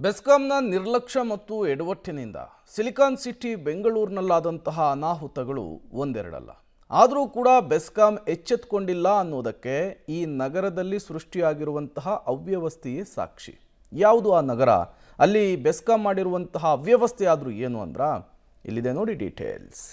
ಬೆಸ್ಕಾಂನ ನಿರ್ಲಕ್ಷ್ಯ ಮತ್ತು ಎಡವಟ್ಟಿನಿಂದ silicon city ಬೆಂಗಳೂರಿನಲ್ಲಾದಂತಹ ಅನಾಹುತಗಳು ಒಂದೆರಡಲ್ಲ. ಆದರೂ ಕೂಡ ಬೆಸ್ಕಾಂ ಎಚ್ಚೆತ್ತುಕೊಂಡಿಲ್ಲ ಅನ್ನೋದಕ್ಕೆ ಈ ನಗರದಲ್ಲಿ ಸೃಷ್ಟಿಯಾಗಿರುವಂತಹ ಅವ್ಯವಸ್ಥೆಯೇ ಸಾಕ್ಷಿ. ಯಾವುದು ಆ ನಗರ? ಅಲ್ಲಿ ಬೆಸ್ಕಾಂ ಮಾಡಿರುವಂತಹ ಅವ್ಯವಸ್ಥೆ ಆದರೂ ಏನು ಅಂದ್ರ ಇಲ್ಲಿದೆ ನೋಡಿ details.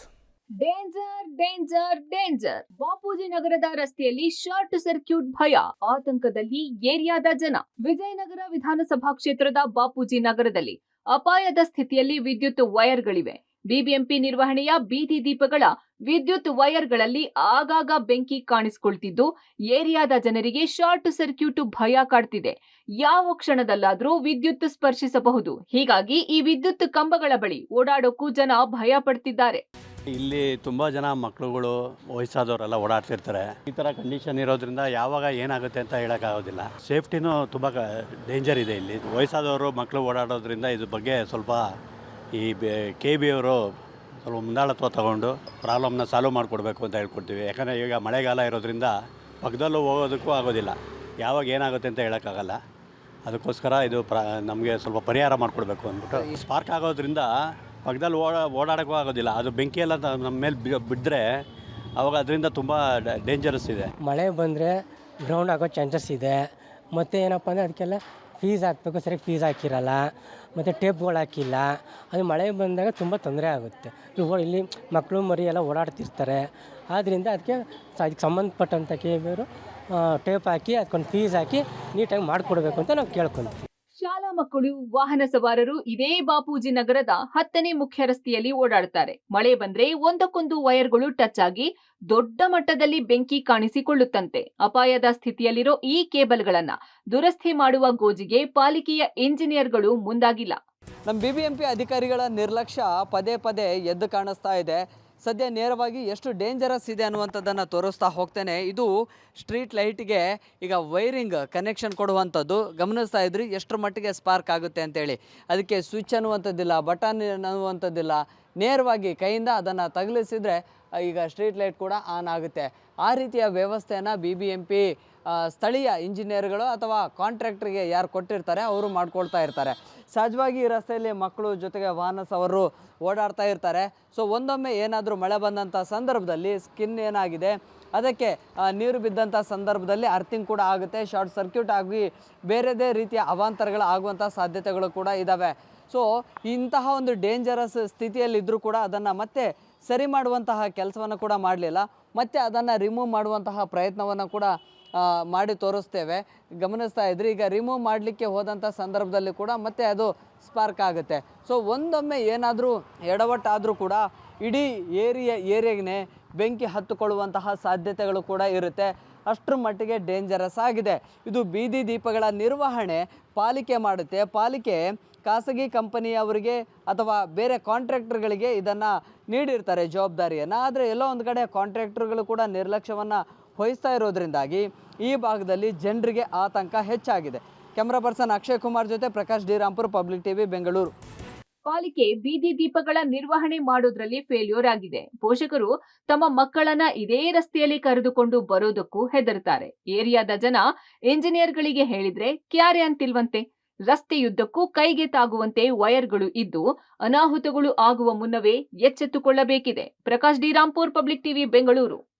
Danger danger danger. Bapuji ನಗರದ ರಸ್ತೆಯಲ್ಲಿ ಶಾರ್ಟ್ ಸರ್ಕ್ಯೂಟ್ ಭಯ, ಆತಂಕದಲ್ಲಿ ಏರಿಯಾದ ಜನ. ವಿಜಯನಗರ ವಿಧಾನಸಭಾ ಕ್ಷೇತ್ರದ ಬಾಪೂಜಿ ನಗರದಲ್ಲಿ ಅಪಾಯದ ಸ್ಥಿತಿಯಲ್ಲಿ ವಿದ್ಯುತ್ ವೈರ್ಗಳಿವೆ. ಬಿಬಿಎಂಪಿ ನಿರ್ವಹಣೆಯ ಬೀದಿ ದೀಪಗಳ ವಿದ್ಯುತ್ ವೈರ್ಗಳಲ್ಲಿ ಆಗಾಗ ಬೆಂಕಿ ಕಾಣಿಸಿಕೊಳ್ತಿದ್ದು ಏರಿಯಾದ ಜನರಿಗೆ ಶಾರ್ಟ್ ಸರ್ಕ್ಯೂಟ್ ಭಯ ಕಾಡ್ತಿದೆ. ಯಾವ ಕ್ಷಣದಲ್ಲಾದ್ರೂ ವಿದ್ಯುತ್ ಸ್ಪರ್ಶಿಸಬಹುದು. ಹೀಗಾಗಿ ಈ ವಿದ್ಯುತ್ ಕಂಬಗಳ ಬಳಿ ಓಡಾಡೋಕ್ಕೂ ಜನ ಭಯ ಪಡ್ತಿದ್ದಾರೆ. ಇಲ್ಲಿ ತುಂಬ ಜನ ಮಕ್ಕಳುಗಳು ವಯಸ್ಸಾದವರೆಲ್ಲ ಓಡಾಡ್ತಿರ್ತಾರೆ. ಈ ಥರ ಕಂಡೀಷನ್ ಇರೋದ್ರಿಂದ ಯಾವಾಗ ಏನಾಗುತ್ತೆ ಅಂತ ಹೇಳೋಕ್ಕಾಗೋದಿಲ್ಲ. ಸೇಫ್ಟಿನೂ ತುಂಬ ಡೇಂಜರ್ ಇದೆ ಇಲ್ಲಿ. ವಯಸ್ಸಾದವರು ಮಕ್ಕಳು ಓಡಾಡೋದ್ರಿಂದ ಇದ್ರ ಬಗ್ಗೆ ಸ್ವಲ್ಪ ಈ KB ಅವರು ಸ್ವಲ್ಪ ಮುಂದಾಳತ್ವ ತಗೊಂಡು ಪ್ರಾಬ್ಲಮ್ನ ಸಾಲ್ವ್ ಮಾಡಿಕೊಡ್ಬೇಕು ಅಂತ ಹೇಳ್ಕೊಡ್ತೀವಿ. ಯಾಕಂದರೆ ಈಗ ಮಳೆಗಾಲ ಇರೋದ್ರಿಂದ ಪಕ್ಕದಲ್ಲೂ ಹೋಗೋದಕ್ಕೂ ಆಗೋದಿಲ್ಲ. ಯಾವಾಗ ಏನಾಗುತ್ತೆ ಅಂತ ಹೇಳೋಕ್ಕಾಗಲ್ಲ. ಅದಕ್ಕೋಸ್ಕರ ಇದು ನಮಗೆ ಸ್ವಲ್ಪ ಪರಿಹಾರ ಮಾಡಿಕೊಡ್ಬೇಕು ಅಂದ್ಬಿಟ್ಟು. ಸ್ಪಾರ್ಕ್ ಆಗೋದ್ರಿಂದ ಪಕ್ಕದಲ್ಲಿ ಓಡಾಡೋಕ್ಕೂ ಆಗೋದಿಲ್ಲ. ಅದು ಬೆಂಕಿಯೆಲ್ಲ ನಮ್ಮ ಮೇಲೆ ಬಿದ್ದರೆ ಆವಾಗ ಅದರಿಂದ ತುಂಬ ಡೇಂಜರಸ್ ಇದೆ. ಮಳೆ ಬಂದರೆ ಗ್ರೌಂಡ್ ಆಗೋ ಚಾನ್ಸಸ್ ಇದೆ. ಮತ್ತು ಏನಪ್ಪ ಅಂದರೆ ಅದಕ್ಕೆಲ್ಲ ಫೀಸ್ ಹಾಕಬೇಕು, ಸರಿಯಾಗಿ ಫೀಸ್ ಹಾಕಿರಲ್ಲ, ಮತ್ತು ಟೇಪ್ಗಳು ಹಾಕಿಲ್ಲ. ಅದು ಮಳೆ ಬಂದಾಗ ತುಂಬ ತೊಂದರೆ ಆಗುತ್ತೆ. ಇಲ್ಲಿ ಮಕ್ಕಳು ಮರಿ ಎಲ್ಲ ಓಡಾಡ್ತಿರ್ತಾರೆ. ಆದ್ದರಿಂದ ಅದಕ್ಕೆ ಸಂಬಂಧಪಟ್ಟಂಥ KB ಅವರು ಟೇಪ್ ಹಾಕಿ ಅದಕ್ಕೊಂದು ಫೀಸ್ ಹಾಕಿ ನೀಟಾಗಿ ಮಾಡಿಕೊಡ್ಬೇಕು ಅಂತ ನಾವು ಕೇಳ್ಕೊತೀವಿ. ಶಾಲಾ ಮಕ್ಕಳು, ವಾಹನ ಸವಾರರು ಇದೇ ಬಾಪೂಜಿ ನಗರದ 10ನೇ ಮುಖ್ಯ ರಸ್ತೆಯಲ್ಲಿ ಓಡಾಡುತ್ತಾರೆ. ಮಳೆ ಬಂದ್ರೆ ಒಂದಕ್ಕೊಂದು ವೈರ್ಗಳು ಟಚ್ ಆಗಿ ದೊಡ್ಡ ಮಟ್ಟದಲ್ಲಿ ಬೆಂಕಿ ಕಾಣಿಸಿಕೊಳ್ಳುತ್ತಂತೆ. ಅಪಾಯದ ಸ್ಥಿತಿಯಲ್ಲಿರೋ ಈ ಕೇಬಲ್ಗಳನ್ನ ದುರಸ್ತಿ ಮಾಡುವ ಗೋಜಿಗೆ ಪಾಲಿಕೆಯ ಇಂಜಿನಿಯರ್ಗಳು ಮುಂದಾಗಿಲ್ಲ. ನಮ್ಮ BBMP ಅಧಿಕಾರಿಗಳ ನಿರ್ಲಕ್ಷ್ಯ ಪದೇ ಪದೇ ಎದ್ದು ಕಾಣಿಸ್ತಾ ಇದೆ. ಸದ್ಯ ನೇರವಾಗಿ ಎಷ್ಟು ಡೇಂಜರಸ್ ಇದೆ ಅನ್ನುವಂಥದ್ದನ್ನು ತೋರಿಸ್ತಾ ಹೋಗ್ತೇನೆ. ಇದು ಸ್ಟ್ರೀಟ್ ಲೈಟ್ಗೆ ಈಗ ವೈರಿಂಗ್ ಕನೆಕ್ಷನ್ ಕೊಡುವಂಥದ್ದು. ಗಮನಿಸ್ತಾ ಇದ್ರಿ ಎಷ್ಟರ ಮಟ್ಟಿಗೆ ಸ್ಪಾರ್ಕ್ ಆಗುತ್ತೆ ಅಂತೇಳಿ. ಅದಕ್ಕೆ ಸ್ವಿಚ್ ಅನ್ನುವಂಥದ್ದಿಲ್ಲ, ಬಟನ್ ಅನ್ನುವಂಥದ್ದಿಲ್ಲ. ನೇರವಾಗಿ ಕೈಯಿಂದ ಅದನ್ನು ತಗುಲಿಸಿದರೆ ಈಗ ಸ್ಟ್ರೀಟ್ ಲೈಟ್ ಕೂಡ ಆನ್ ಆಗುತ್ತೆ. ಆ ರೀತಿಯ ವ್ಯವಸ್ಥೆಯನ್ನು BBMP ಸ್ಥಳೀಯ ಇಂಜಿನಿಯರ್ಗಳು ಅಥವಾ ಕಾಂಟ್ರಾಕ್ಟ್ರಿಗೆ ಯಾರು ಕೊಟ್ಟಿರ್ತಾರೆ ಅವರು ಮಾಡ್ಕೊಳ್ತಾ ಇರ್ತಾರೆ. ಸಹಜವಾಗಿ ಈ ರಸ್ತೆಯಲ್ಲಿ ಮಕ್ಕಳು ಜೊತೆಗೆ ವಾಹನ ಸವಾರರು ಓಡಾಡ್ತಾ ಇರ್ತಾರೆ. ಸೊ ಒಂದೊಮ್ಮೆ ಏನಾದರೂ ಮಳೆ ಬಂದಂಥ ಸಂದರ್ಭದಲ್ಲಿ ಸ್ಕಿನ್ ಏನಾಗಿದೆ ಅದಕ್ಕೆ ನೀರು ಬಿದ್ದಂಥ ಸಂದರ್ಭದಲ್ಲಿ ಅರ್ಥಿಂಗ್ ಕೂಡ ಆಗುತ್ತೆ. ಶಾರ್ಟ್ ಸರ್ಕ್ಯೂಟ್ ಆಗಿ ಬೇರೆದೇ ರೀತಿಯ ಅವಾಂತರಗಳು ಆಗುವಂಥ ಸಾಧ್ಯತೆಗಳು ಕೂಡ ಇದ್ದಾವೆ. ಸೊ ಇಂತಹ ಒಂದು ಡೇಂಜರಸ್ ಸ್ಥಿತಿಯಲ್ಲಿದ್ದರೂ ಕೂಡ ಅದನ್ನು ಮತ್ತೆ ಸರಿ ಮಾಡುವಂತಹ ಕೆಲಸವನ್ನು ಕೂಡ ಮಾಡಲಿಲ್ಲ. ಮತ್ತು ಅದನ್ನು ರಿಮೂವ್ ಮಾಡುವಂತಹ ಪ್ರಯತ್ನವನ್ನು ಕೂಡ ಮಾಡಿ ತೋರಿಸ್ತೇವೆ. ಗಮನಿಸ್ತಾ ಇದ್ರಿ ಈಗ ರಿಮೂವ್ ಮಾಡಲಿಕ್ಕೆ ಹೋದಂಥ ಸಂದರ್ಭದಲ್ಲಿ ಕೂಡ ಮತ್ತೆ ಅದು ಸ್ಪಾರ್ಕ್ ಆಗುತ್ತೆ. ಸೊ ಒಂದೊಮ್ಮೆ ಏನಾದರೂ ಎಡವಟ್ಟಾದರೂ ಕೂಡ ಇಡೀ ಏರಿಯಾಗೆ ಬೆಂಕಿ ಹತ್ತುಕೊಳ್ಳುವಂತಹ ಸಾಧ್ಯತೆಗಳು ಕೂಡ ಇರುತ್ತೆ. ಅಷ್ಟರ ಮಟ್ಟಿಗೆ ಡೇಂಜರಸ್ ಆಗಿದೆ. ಇದು ಬೀದಿ ದೀಪಗಳ ನಿರ್ವಹಣೆ ಪಾಲಿಕೆ ಮಾಡುತ್ತೆ. ಪಾಲಿಕೆ ಖಾಸಗಿ ಕಂಪನಿಯವರಿಗೆ ಅಥವಾ ಬೇರೆ ಕಾಂಟ್ರಾಕ್ಟರ್ಗಳಿಗೆ ಇದನ್ನು ನೀಡಿರ್ತಾರೆ ಜವಾಬ್ದಾರಿಯನ್ನು. ಆದರೆ ಎಲ್ಲೋ ಒಂದು ಕಡೆ ಕಾಂಟ್ರಾಕ್ಟರ್ಗಳು ಕೂಡ ನಿರ್ಲಕ್ಷ್ಯವನ್ನು ವಹಿಸ್ತಾ ಇರೋದ್ರಿಂದಾಗಿ ಈ ಭಾಗದಲ್ಲಿ ಜನರಿಗೆ ಆತಂಕ ಹೆಚ್ಚಾಗಿದೆ. ಕ್ಯಾಮ್ರಾ ಪರ್ಸನ್ ಅಕ್ಷಯ್ ಕುಮಾರ್ ಜೊತೆ Prakash D Rampur, public TV, Bengaluru. ಪಾಲಿಕೆ ಬೀದಿ ದೀಪಗಳ ನಿರ್ವಹಣೆ ಮಾಡೋದ್ರಲ್ಲಿ ಫೇಲ್ಯೂರ್ ಆಗಿದೆ. ಪೋಷಕರು ತಮ್ಮ ಮಕ್ಕಳನ್ನ ಇದೇ ರಸ್ತೆಯಲ್ಲಿ ಕರೆದುಕೊಂಡು ಬರೋದಕ್ಕೂ ಹೆದರ್ತಾರೆ. ಏರಿಯಾದ ಜನ ಇಂಜಿನಿಯರ್ಗಳಿಗೆ ಹೇಳಿದ್ರೆ ಕ್ಯಾರೆ ಅಂತಿಲ್ವಂತೆ. ರಸ್ತೆಯುದ್ದಕ್ಕೂ ಕೈಗೆ ತಾಗುವಂತೆ ವೈರ್ಗಳು ಇದ್ದು ಅನಾಹುತಗಳು ಆಗುವ ಮುನ್ನವೇ ಎಚ್ಚೆತ್ತುಕೊಳ್ಳಬೇಕಿದೆ. Prakash D Rampur, public TV, Bengaluru.